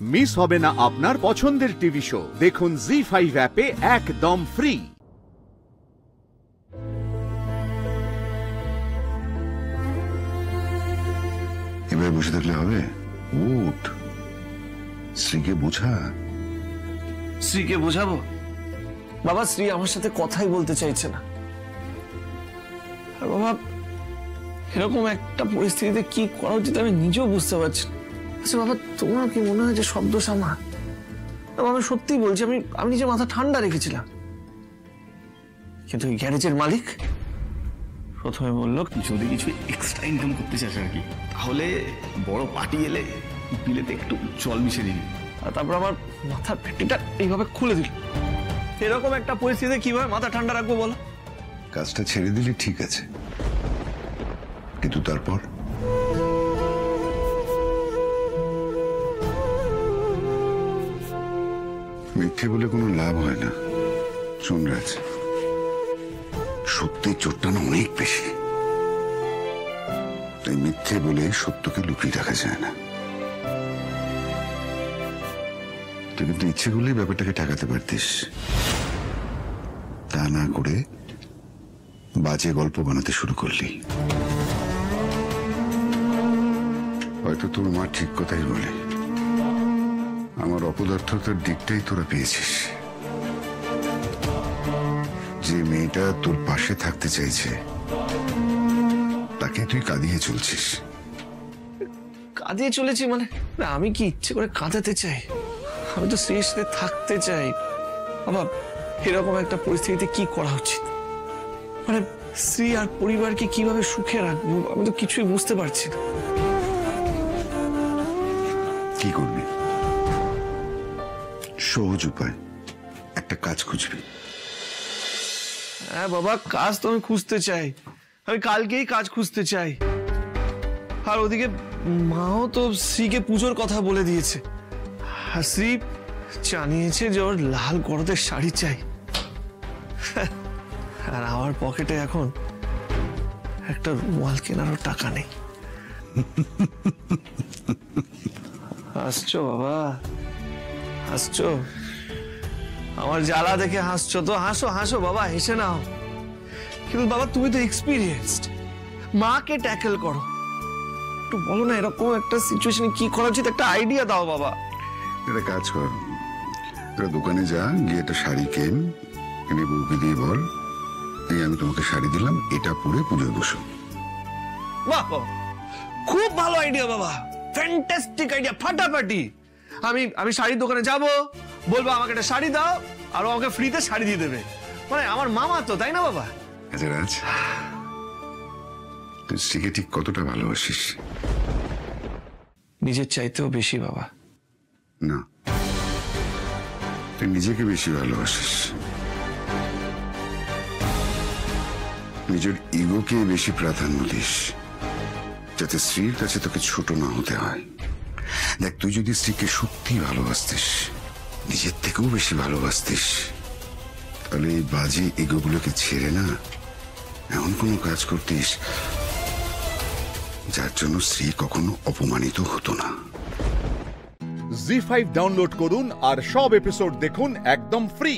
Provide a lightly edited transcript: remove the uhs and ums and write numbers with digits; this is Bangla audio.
মিস হবে না আপনার পছন্দের টিভি শো। দেখুন জি5 অ্যাপে একদম ফ্রি। এবার বসে থাকলে হবে? উঠ, স্ত্রীকে বোঝা। স্ত্রীকে বোঝাবো? বাবা, স্ত্রী আমার সাথে কথাই বলতে চাইছে না। আর বাবা, এরকম একটা পরিস্থিতিতে কি করা উচিত আমি নিজেও বুঝতে পারছি না। আচ্ছা বাবা, তোমার কি মনে হয় যে সব দোষ আমার? আমি সত্যিই বলছি, আমি নিজের মাথা ঠান্ডা রেখেছিলাম, কিন্তু এই গ্যারেজের মালিক প্রথমে বললো যদি কিছু এক্সট্রা ইনকাম করতে চাস আর কি, তাহলে বড় পার্টি এলে বিলেতে একটু জল মিশিয়ে দিবি। আর তারপর আমার মাথার পেটিটা এইভাবে খুলে দিল। এরকম একটা পরিস্থিতিতে কিভাবে মাথা ঠান্ডা রাখবো বলো? কাজটা ছেড়ে দিলে ঠিক আছে, কিন্তু তারপর মিথ্যে বলে কোনো লাভ হয় না। শোন রাজ, সত্যির চোটটা না অনেক বেশি, তাই মিথ্যে বলে সত্যকে লুকিয়ে রাখা যায় না। তুই কিন্তু ইচ্ছে করলেই ব্যাপারটাকে ঠেকাতে পারতিস, তা না করে বাজে গল্প বানাতে শুরু করলি। হয়তো তোর মা ঠিক কথাই বলে, আমার অপদার্থতার দিকটাই তোরা পেয়েছিস। যে মেয়েটা তোর পাশে থাকতে চাইছে তাকে তুই কাঁদিয়ে চলছিস। কাঁদিয়ে চলেছি মানে? না, আমি কি ইচ্ছে করে কাঁদাতে চাই? আমি তো স্ত্রীর সাথে থাকতে চাই। বাবা, এরকম একটা পরিস্থিতিতে কি করা উচিত? মানে স্ত্রী আর পরিবারকে কিভাবে সুখে রাখবো আমি তো কিছুই বুঝতে পারছি না। কি করবি? সহজ উপায়, একটা কাজ খুঁজবি। হ্যাঁ বাবা, কাজ তো আমি খুঁজতে চাই, আমি কালকেই কাজ খুঁজতে চাই। আর ওদিকে মাও তো শ্রীকে পুজোর কথা বলে দিয়েছে, আর শ্রী জানিয়েছে যে ওর লাল গরদের শাড়ি চাই। আর আমার পকেটে এখন একটা রুমাল কেনারও টাকা নেই। হাসছো বাবা, হাসছো? আমার জ্বালা দেখে হাসছো তো? হাসো হাসো বাবা, হেসে নাও। কিন্তু বাবা, তুমি তো এক্সপিরিয়েন্সড, মাকে ট্যাকেল করো, একটু বলো না এরকম একটা সিচুয়েশনে কি করা উচিত, একটা আইডিয়া দাও বাবা। একটা কাজ কর, একটা দোকানে যা, গিয়ে একটা শাড়ি কেন, এনে বউকে দিয়ে বল, এই আমি তোমাকে শাড়ি দিলাম, এটা পরে পুজোয় বসো। বাহ বাবা, খুব ভালো আইডিয়া বাবা, ফ্যান্টাস্টিক আইডিয়া, ফাটাফাটি। আমি শাড়ির দোকানে যাব, বলবো আমাকে একটা শাড়ি দাও, আর আমাকে ফ্রিতে শাড়ি দিয়ে দেবে। মানে আমার মামা তো, তাই না বাবা? আচ্ছা রাজ, তুই স্ত্রীকে ঠিক কতটা ভালোবাসিস? নিজের চাইতেও বেশি বাবা। না, তুই নিজেকে বেশি ভালোবাসিস, নিজের ইগোকে বেশি প্রাধান্য দিস, যাতে স্ত্রীর কাছে তোকে ছোট না হতে হয়। দেখ, তুই যদি স্ত্রীকে সত্যি ভালোবাসতিস, নিজের থেকেও বেশি ভালোবাসতিস, তাহলে এই বাজে ইগোগুলোকে ছেড়ে না এমন কোনো কাজ করতিস যার জন্য স্ত্রী কখনো অপমানিত হতো না। জি5 ডাউনলোড করুন আর সব এপিসোড দেখুন একদম ফ্রি।